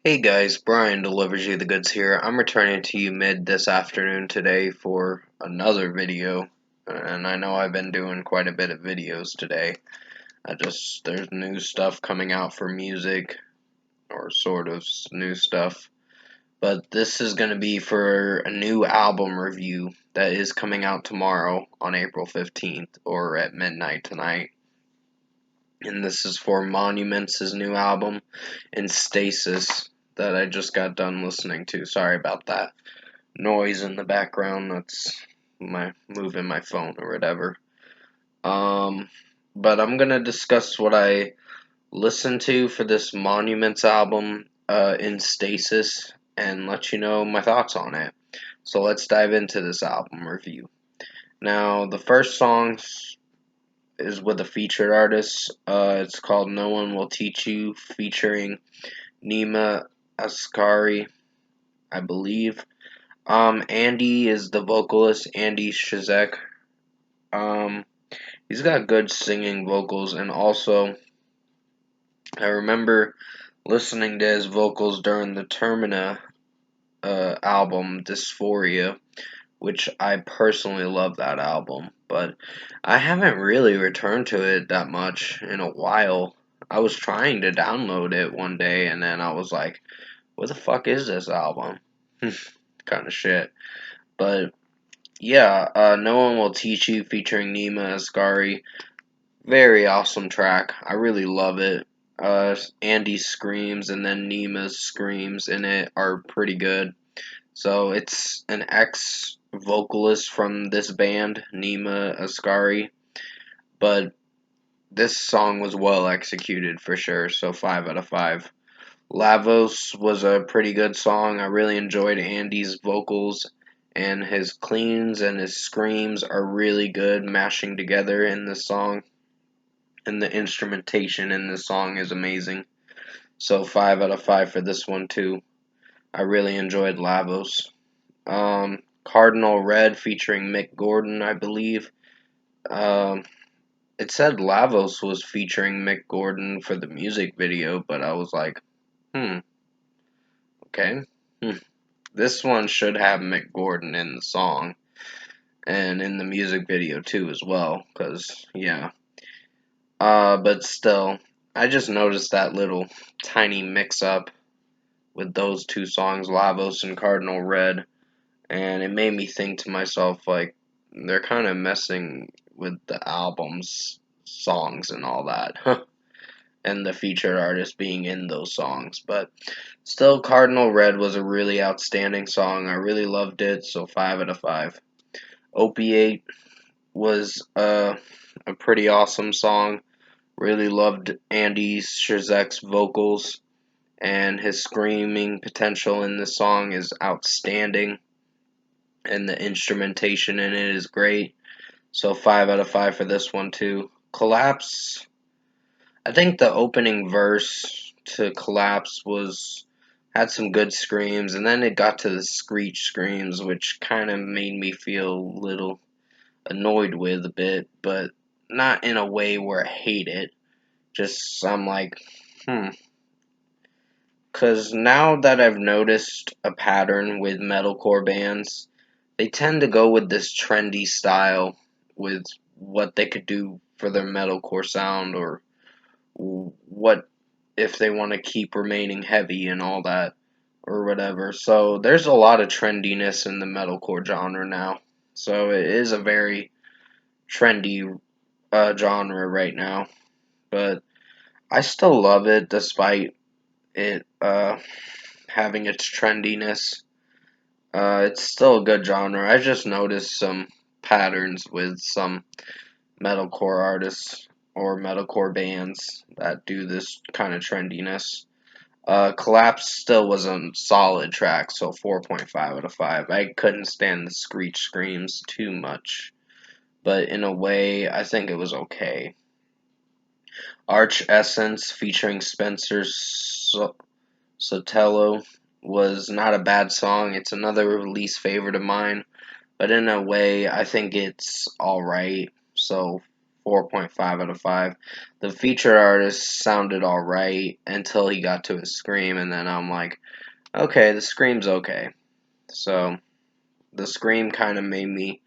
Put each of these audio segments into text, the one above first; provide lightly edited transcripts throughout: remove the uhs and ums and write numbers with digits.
Hey guys, Brian delivers you the goods here. I'm returning to you mid this afternoon today for another video. And I know I've been doing quite a bit of videos today. There's new stuff coming out for music, or sort of new stuff. But this is going to be for a new album review that is coming out tomorrow on April 15th, or at midnight tonight. And this is for Monuments' new album, and Stasis, that I just got done listening to. Sorry about that noise in the background. That's my moving my phone or whatever. Um, but I'm gonna discuss what I listened to for this Monuments album in Stasis and let you know my thoughts on it. So let's dive into this album review. Now, the first song is with a featured artist. It's called No One Will Teach You, featuring Nima Asghari, I believe. Andy is the vocalist, Andy Shizek. Um, he's got good singing vocals, and also I remember listening to his vocals during the Termina album, Dysphoria, which I personally love that album, but I haven't really returned to it that much in a while. I was trying to download it one day, and then I was like, what the fuck is this album? Kind of shit. But yeah, No One Will Teach You featuring Nima Asghari. Very awesome track. I really love it. Andy's screams and then Nima's screams in it are pretty good. So it's an ex vocalist from this band, Nima Asghari, but this song was well executed for sure, so 5 out of 5. Lavos was a pretty good song. I really enjoyed Andy's vocals, and his cleans and his screams are really good mashing together in this song, and the instrumentation in this song is amazing. So 5 out of 5 for this one too. I really enjoyed Lavos. Cardinal Red featuring Mick Gordon, I believe. Um, it said Lavos was featuring Mick Gordon for the music video, but I was like, okay. This one should have Mick Gordon in the song and in the music video too as well, cause yeah. But still, I just noticed that little tiny mix-up with those two songs, Lavos and Cardinal Red, and it made me think to myself, like, they're kind of messing with the album's songs and all that, and the featured artist being in those songs. But still, Cardinal Red was a really outstanding song. I really loved it, so 5 out of 5. Opiate was a pretty awesome song. Really loved Andy Shizek's vocals, and his screaming potential in this song is outstanding, and the instrumentation in it is great. So 5 out of 5 for this one too. Collapse. I think the opening verse to Collapse was had some good screams, and then it got to the screech screams, which kind of made me feel a little annoyed with a bit, but not in a way where I hate it. Just I'm like, hmm. Because now that I've noticed a pattern with metalcore bands, they tend to go with this trendy style with what they could do for their metalcore sound, or what if they want to keep remaining heavy and all that, or whatever. So there's a lot of trendiness in the metalcore genre now. So it is a very trendy genre right now, but I still love it despite it having its trendiness. It's still a good genre. I just noticed some patterns with some metalcore artists or metalcore bands that do this kind of trendiness. Collapse still was a solid track, so 4.5 out of 5. I couldn't stand the screech screams too much, but in a way, I think it was okay. Arch Essence featuring Spencer Sotelo was not a bad song. It's another least favorite of mine, but in a way, I think it's alright. So 4.5 out of 5. The featured artist sounded alright until he got to his scream, and then I'm like, okay, the scream's okay. So, the scream kind of made me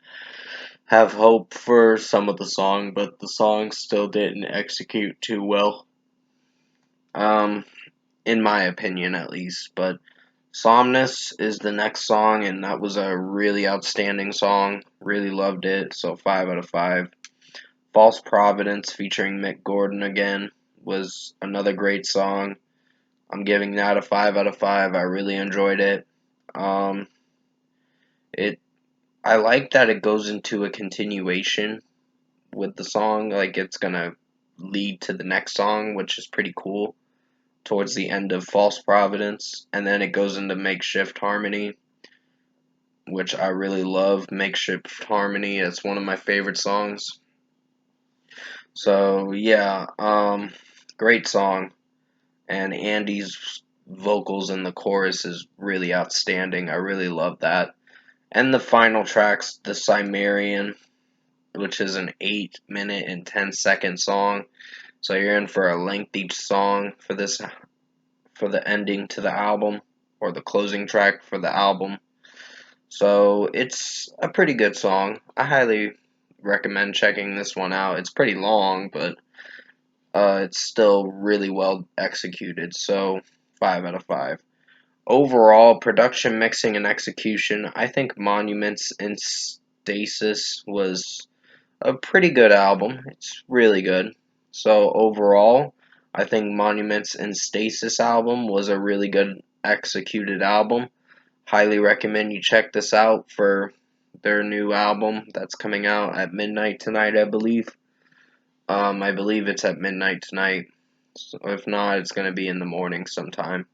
have hope for some of the song, but the song still didn't execute too well. In my opinion at least, but Somnus is the next song, and that was a really outstanding song. Really loved it, so 5 out of 5. False Providence featuring Mick Gordon again was another great song. I'm giving that a 5 out of 5. I really enjoyed it. Um, I like that it goes into a continuation with the song, like it's gonna lead to the next song, which is pretty cool. Towards the end of False Providence, and then it goes into Makeshift Harmony, which I really love. Makeshift Harmony, it's one of my favorite songs. So yeah, great song, and Andy's vocals in the chorus is really outstanding. I really love that. And the final tracks, The Cimmerian, which is an 8-minute and 10-second song. So you're in for a lengthy song for this, for the ending to the album, or the closing track for the album. So it's a pretty good song. I highly recommend checking this one out. It's pretty long, but it's still really well executed. So 5 out of 5. Overall, production, mixing, and execution, I think Monuments in Stasis was a pretty good album. It's really good. So overall, I think Monuments in Stasis album was a really good executed album. Highly recommend you check this out for their new album that's coming out at midnight tonight, I believe. I believe it's at midnight tonight. So if not, it's going to be in the morning sometime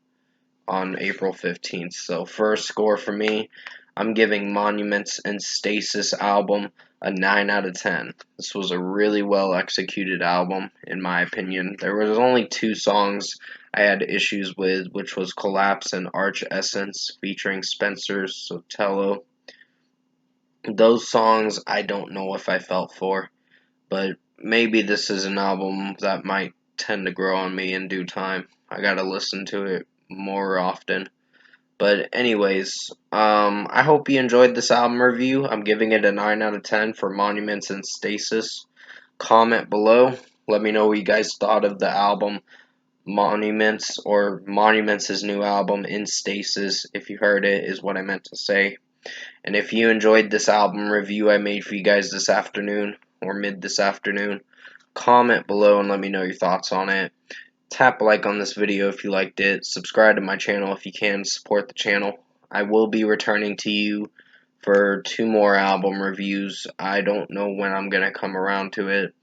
on April 15th. So first score for me, I'm giving Monuments and Stasis album a 9 out of 10. This was a really well executed album, in my opinion. There was only 2 songs I had issues with, which was Collapse and Arch Essence featuring Spencer Sotelo. Those songs I don't know if I felt for, but maybe this is an album that might tend to grow on me in due time. I gotta listen to it more often. But anyways, I hope you enjoyed this album review. I'm giving it a 9 out of 10 for Monuments and Stasis. Comment below. Let me know what you guys thought of the album Monuments, or Monuments' new album In Stasis. If you heard it, is what I meant to say. And if you enjoyed this album review I made for you guys this afternoon, or mid this afternoon, comment below and let me know your thoughts on it. Tap like on this video if you liked it. Subscribe to my channel if you can. Support the channel. I will be returning to you for 2 more album reviews. I don't know when I'm going to come around to it.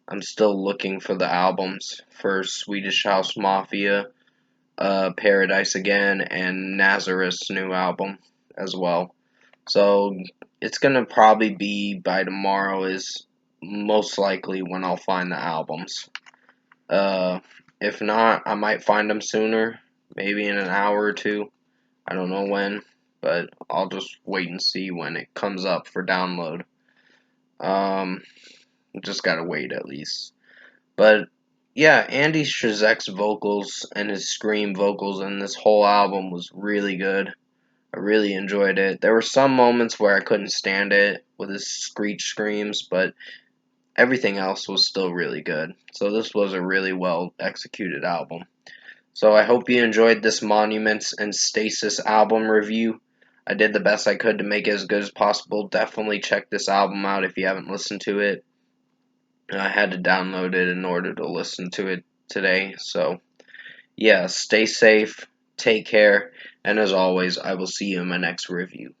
I'm still looking for the albums for Swedish House Mafia, Paradise Again, and Nazareth's new album as well. So it's going to probably be by tomorrow is most likely when I'll find the albums. If not, I might find them sooner, maybe in an hour or 2. I don't know when, but I'll just wait and see when it comes up for download. Just gotta wait at least. But yeah, Andy Szrzek's vocals and his scream vocals in this whole album was really good. I really enjoyed it. There were some moments where I couldn't stand it with his screech screams, but everything else was still really good. So this was a really well executed album. So I hope you enjoyed this Monuments and Stasis album review. I did the best I could to make it as good as possible. Definitely check this album out if you haven't listened to it. I had to download it in order to listen to it today. So yeah, stay safe, take care, and as always, I will see you in my next review.